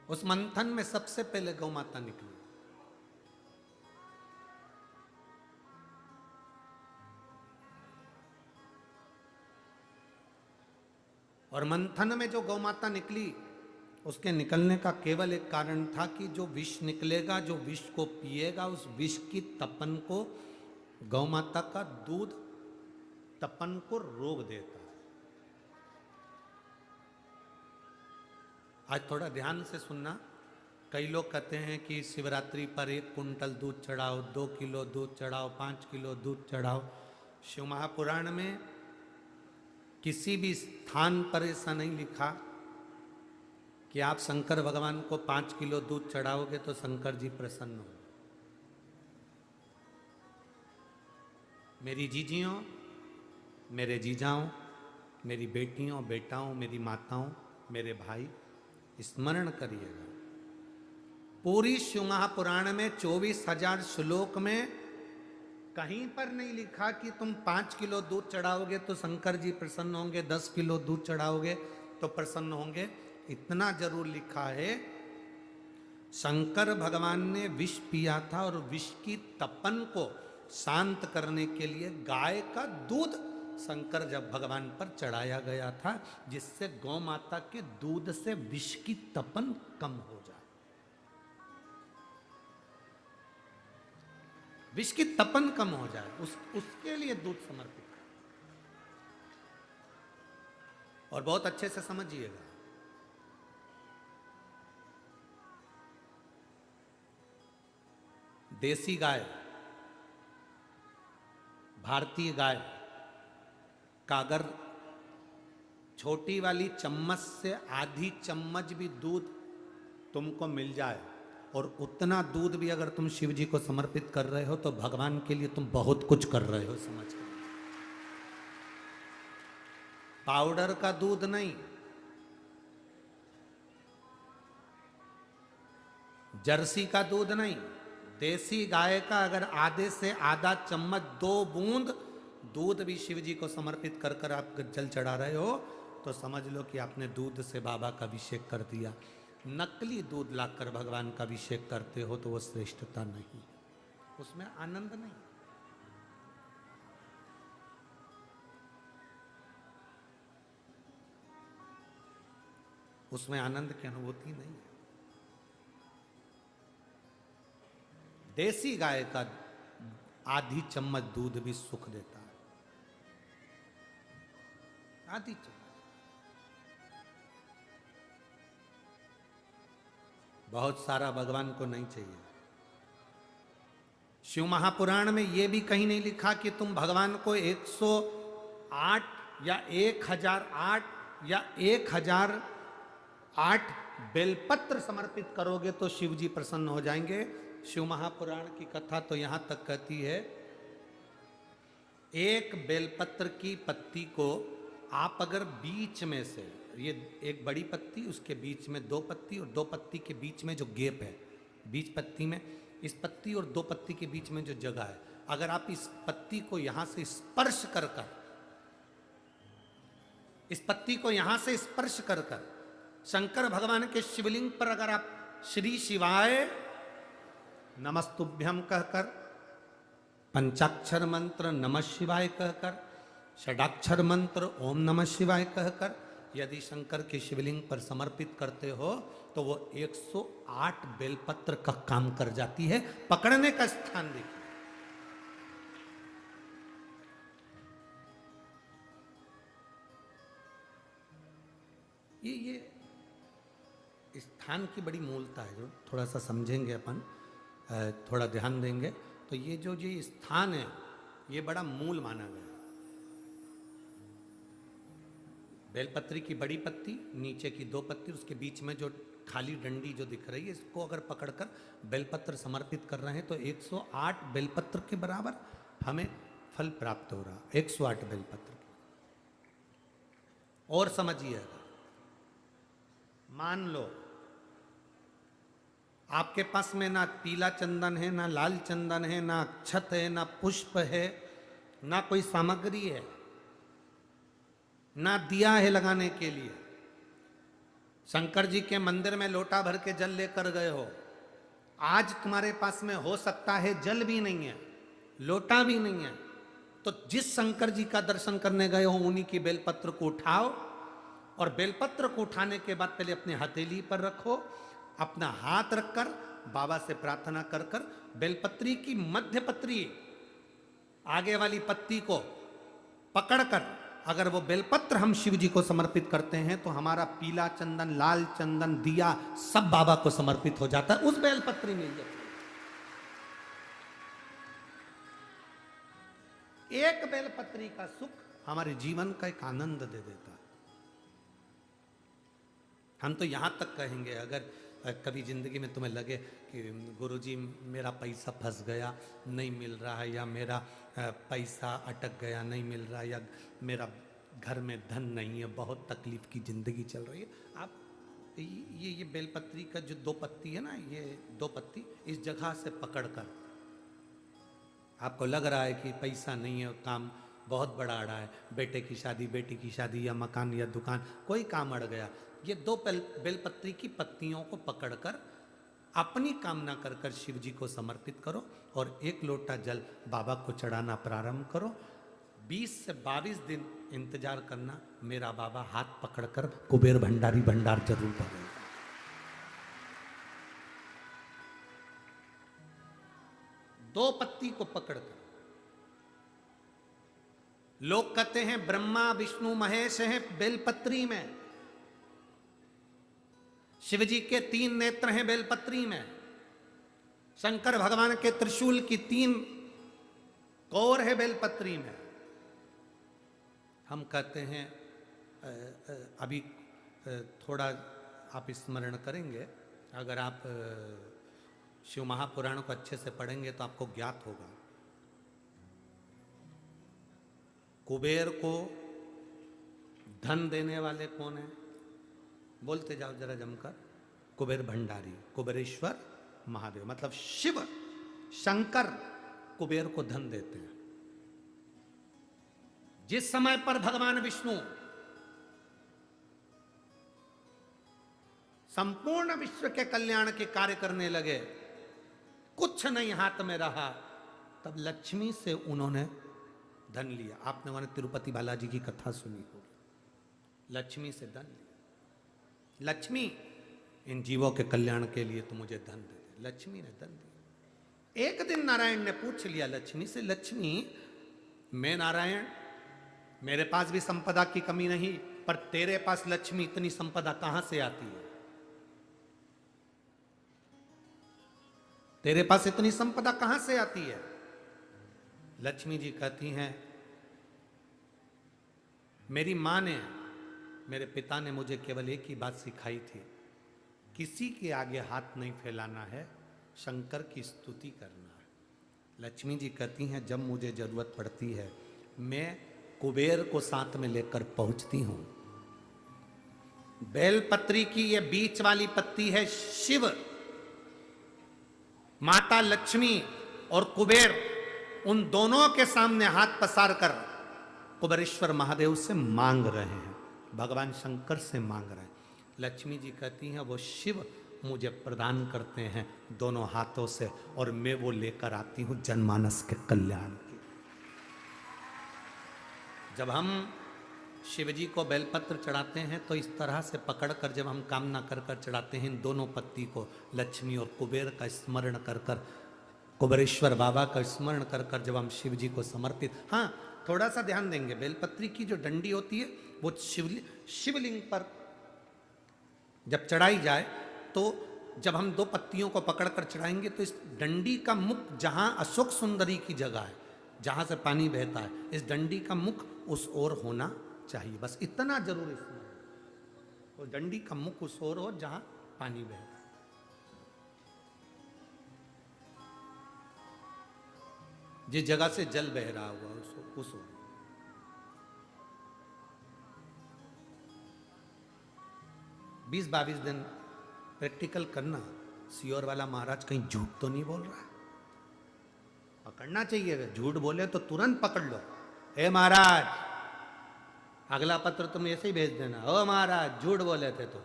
उस मंथन में सबसे पहले गौ माता निकली। और मंथन में जो गौ माता निकली, उसके निकलने का केवल एक कारण था कि जो विष निकलेगा, जो विष को पिएगा, उस विष की तपन को, गौ माता का दूध तपन को रोक देता है। आज थोड़ा ध्यान से सुनना। कई लोग कहते हैं कि शिवरात्रि पर 1 कुंटल दूध चढ़ाओ, 2 किलो दूध चढ़ाओ, 5 किलो दूध चढ़ाओ। शिव महापुराण में किसी भी स्थान पर ऐसा नहीं लिखा कि आप शंकर भगवान को 5 किलो दूध चढ़ाओगे तो शंकर जी प्रसन्न हो। मेरी जीजियों, मेरे जीजाओं, मेरी बेटियों, बेटाओं, मेरी माताओं, मेरे भाई, स्मरण करिएगा, पूरी शिव महापुराण में 24,000 श्लोक में कहीं पर नहीं लिखा कि तुम 5 किलो दूध चढ़ाओगे तो शंकर जी प्रसन्न होंगे, 10 किलो दूध चढ़ाओगे तो प्रसन्न होंगे। इतना जरूर लिखा है, शंकर भगवान ने विष पिया था और विष की तपन को शांत करने के लिए गाय का दूध शंकर जब भगवान पर चढ़ाया गया था, जिससे गौ माता के दूध से विष की तपन कम हो जाए, विष की तपन कम हो जाए, उसके लिए दूध समर्पित कर। और बहुत अच्छे से समझिएगा, देसी गाय, भारतीय गाय का अगर छोटी वाली चम्मच से आधी चम्मच भी दूध तुमको मिल जाए और उतना दूध भी अगर तुम शिव जी को समर्पित कर रहे हो तो भगवान के लिए तुम बहुत कुछ कर रहे हो, समझ के। पाउडर का दूध नहीं, जर्सी का दूध नहीं, देसी गाय का अगर आधे से आधा चम्मच 2 बूंद दूध भी शिव जी को समर्पित कर कर आप जल चढ़ा रहे हो तो समझ लो कि आपने दूध से बाबा का अभिषेक कर दिया। नकली दूध लाकर भगवान का अभिषेक करते हो तो वो श्रेष्ठता नहीं, उसमें आनंद नहीं। उसमें आनंद की अनुभूति नहीं है। देसी गाय का आधी चम्मच दूध भी सुख देता है, आधी चम्मच। बहुत सारा भगवान को नहीं चाहिए। शिव महापुराण में यह भी कहीं नहीं लिखा कि तुम भगवान को 108 या 1008 या 1008 बेलपत्र समर्पित करोगे तो शिव जी प्रसन्न हो जाएंगे। शिव महापुराण की कथा तो यहां तक कहती है, एक बेलपत्र की पत्ती को आप अगर बीच में से, ये एक बड़ी पत्ती, उसके बीच में 2 पत्ती और 2 पत्ती के बीच में जो गैप है, बीच पत्ती में, इस पत्ती और 2 पत्ती के बीच में जो जगह है, अगर आप इस पत्ती को यहां से स्पर्श कर कर, इस पत्ती को यहां से स्पर्श कर कर शंकर भगवान के शिवलिंग पर अगर आप श्री शिवाय नमस्तुभ्यम कहकर, पंचाक्षर मंत्र नमः शिवाय कहकर, षडाक्षर मंत्र ओम नमः शिवाय कहकर यदि शंकर के शिवलिंग पर समर्पित करते हो तो वो 108 बेलपत्र का काम कर जाती है। पकड़ने का स्थान देखिए, ये स्थान की बड़ी मूलता है, जो थोड़ा सा समझेंगे अपन, थोड़ा ध्यान देंगे तो ये जो ये स्थान है ये बड़ा मूल माना गया। बेलपत्री की बड़ी पत्ती, नीचे की 2 पत्ती, उसके बीच में जो खाली डंडी जो दिख रही है, इसको अगर पकड़कर बेलपत्र समर्पित कर रहे हैं तो 108 बेलपत्र के बराबर हमें फल प्राप्त हो रहा, 108 बेलपत्र। और समझिएगा, मान लो आपके पास में ना पीला चंदन है, ना लाल चंदन है, ना अक्षत है, ना पुष्प है, ना कोई सामग्री है, ना दिया है लगाने के लिए, शंकर जी के मंदिर में लोटा भर के जल लेकर गए हो, आज तुम्हारे पास में हो सकता है जल भी नहीं है, लोटा भी नहीं है, तो जिस शंकर जी का दर्शन करने गए हो उन्हीं की बेलपत्र को उठाओ और बेलपत्र को उठाने के बाद पहले अपने हथेली पर रखो, अपना हाथ रखकर बाबा से प्रार्थना कर कर बेलपत्री की मध्य पत्री आगे वाली पत्ती को पकड़कर अगर वो बेलपत्र हम शिव जी को समर्पित करते हैं तो हमारा पीला चंदन, लाल चंदन, दिया सब बाबा को समर्पित हो जाता है, उस बेलपत्री मिल जाती है। एक बेलपत्री का सुख हमारे जीवन का एक आनंद दे देता है। हम तो यहां तक कहेंगे, अगर कभी जिंदगी में तुम्हें लगे कि गुरुजी मेरा पैसा फंस गया नहीं मिल रहा है, या मेरा पैसा अटक गया नहीं मिल रहा है, या मेरा घर में धन नहीं है, बहुत तकलीफ की जिंदगी चल रही है, आप ये बेलपत्री का जो 2 पत्ती है ना, ये 2 पत्ती इस जगह से पकड़कर, आपको लग रहा है कि पैसा नहीं है, काम बहुत बड़ा अड़ा है, बेटे की शादी, बेटी की शादी, या मकान या दुकान, कोई काम अड़ गया, ये 2 बेलपत्री की पत्तियों को पकड़कर अपनी कामना कर कर शिव जी को समर्पित करो और 1 लोटा जल बाबा को चढ़ाना प्रारंभ करो। 20 से 22 दिन इंतजार करना, मेरा बाबा हाथ पकड़कर कुबेर भंडारी भंडार जरूर भरेगा। दो पत्ती को पकड़कर, लोग कहते हैं ब्रह्मा विष्णु महेश हैं बेलपत्री में, शिव जी के 3 नेत्र हैं बेलपत्री में, शंकर भगवान के त्रिशूल की 3 कोर है बेलपत्री में। हम कहते हैं अभी थोड़ा आप स्मरण करेंगे, अगर आप शिव महापुराण को अच्छे से पढ़ेंगे तो आपको ज्ञात होगा, कुबेर को धन देने वाले कौन है? बोलते जाओ जरा जमकर, कुबेर भंडारी, कुबेरेश्वर महादेव, मतलब शिव शंकर कुबेर को धन देते हैं। जिस समय पर भगवान विष्णु संपूर्ण विश्व के कल्याण के कार्य करने लगे, कुछ नहीं हाथ में रहा, तब लक्ष्मी से उन्होंने धन लिया। आपने वहां तिरुपति बालाजी की कथा सुनी होगी, लक्ष्मी से धन लिया। लक्ष्मी, इन जीवों के कल्याण के लिए तो मुझे धन दे दे। लक्ष्मी ने धन दिया। एक दिन नारायण ने पूछ लिया लक्ष्मी से, लक्ष्मी मैं नारायण, मेरे पास भी संपदा की कमी नहीं, पर तेरे पास लक्ष्मी इतनी संपदा कहां से आती है? तेरे पास इतनी संपदा कहां से आती है? लक्ष्मी जी कहती हैं, मेरी मां ने, मेरे पिता ने मुझे केवल एक ही बात सिखाई थी, किसी के आगे हाथ नहीं फैलाना है, शंकर की स्तुति करना है। लक्ष्मी जी कहती हैं, जब मुझे जरूरत पड़ती है मैं कुबेर को साथ में लेकर पहुंचती हूं। बेलपत्री की ये बीच वाली पत्ती है शिव, माता लक्ष्मी और कुबेर, उन दोनों के सामने हाथ पसार कर कुबेरेश्वर महादेव से मांग रहे हैं, भगवान शंकर से मांग रहे हैं। लक्ष्मी जी कहती हैं, वो शिव मुझे प्रदान करते हैं दोनों हाथों से, और मैं वो लेकर आती हूं जनमानस के कल्याण की। जब हम शिव जी को बेलपत्र चढ़ाते हैं तो इस तरह से पकड़कर जब हम कामना कर कर चढ़ाते हैं, इन दोनों पत्ती को लक्ष्मी और कुबेर का स्मरण कर कर, कुबेरेश्वर बाबा का स्मरण कर कर जब हम शिव जी को समर्पित, हाँ थोड़ा सा ध्यान देंगे, बेलपत्री की जो डंडी होती है वो शिवलिंग पर जब चढ़ाई जाए, तो जब हम 2 पत्तियों को पकड़कर चढ़ाएंगे तो इस डंडी का मुख, जहां अशोक सुंदरी की जगह है, जहां से पानी बहता है, इस डंडी का मुख उस ओर होना चाहिए। बस इतना जरूर इसमें, वो डंडी का मुख उस ओर हो जहां पानी बहता है। जिस जगह से जल बह रहा हुआ उस ओर। बीस 22 दिन प्रैक्टिकल करना। सियोर वाला महाराज कहीं झूठ तो नहीं बोल रहा है? पकड़ना चाहिए, अगर झूठ बोले तो तुरंत पकड़ लो। ए महाराज, अगला पत्र तुम ऐसे ही भेज देना, ओ महाराज झूठ बोले थे तो,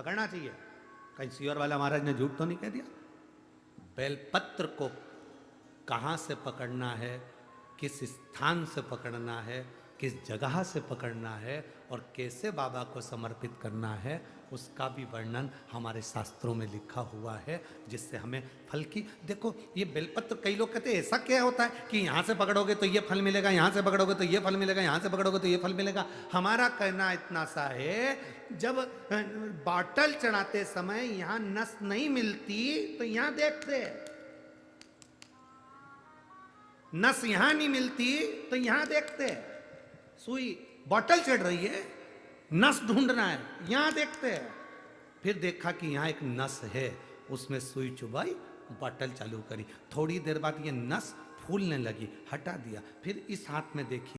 पकड़ना चाहिए। कहीं सियोर वाला महाराज ने झूठ तो नहीं कह दिया? बेलपत्र को कहाँ से पकड़ना है, किस स्थान से पकड़ना है, किस जगह से पकड़ना है और कैसे बाबा को समर्पित करना है, उसका भी वर्णन हमारे शास्त्रों में लिखा हुआ है, जिससे हमें फल की। देखो ये बेलपत्र, कई लोग कहते हैं ऐसा क्या होता है कि यहाँ से पकड़ोगे तो ये फल मिलेगा, यहाँ से पकड़ोगे तो ये फल मिलेगा, यहाँ से पकड़ोगे तो ये फल मिलेगा। हमारा कहना इतना सा है, जब बाटल चढ़ाते समय यहाँ नस नहीं मिलती तो यहाँ देखते, नस यहां नहीं मिलती तो यहां देखते, सुई बॉटल चढ़ रही है, नस ढूंढना है, यहां देखते हैं। फिर देखा कि यहां एक नस है, उसमें सुई चुभाई, बॉटल चालू करी, थोड़ी देर बाद ये नस फूलने लगी, हटा दिया। फिर इस हाथ में देखी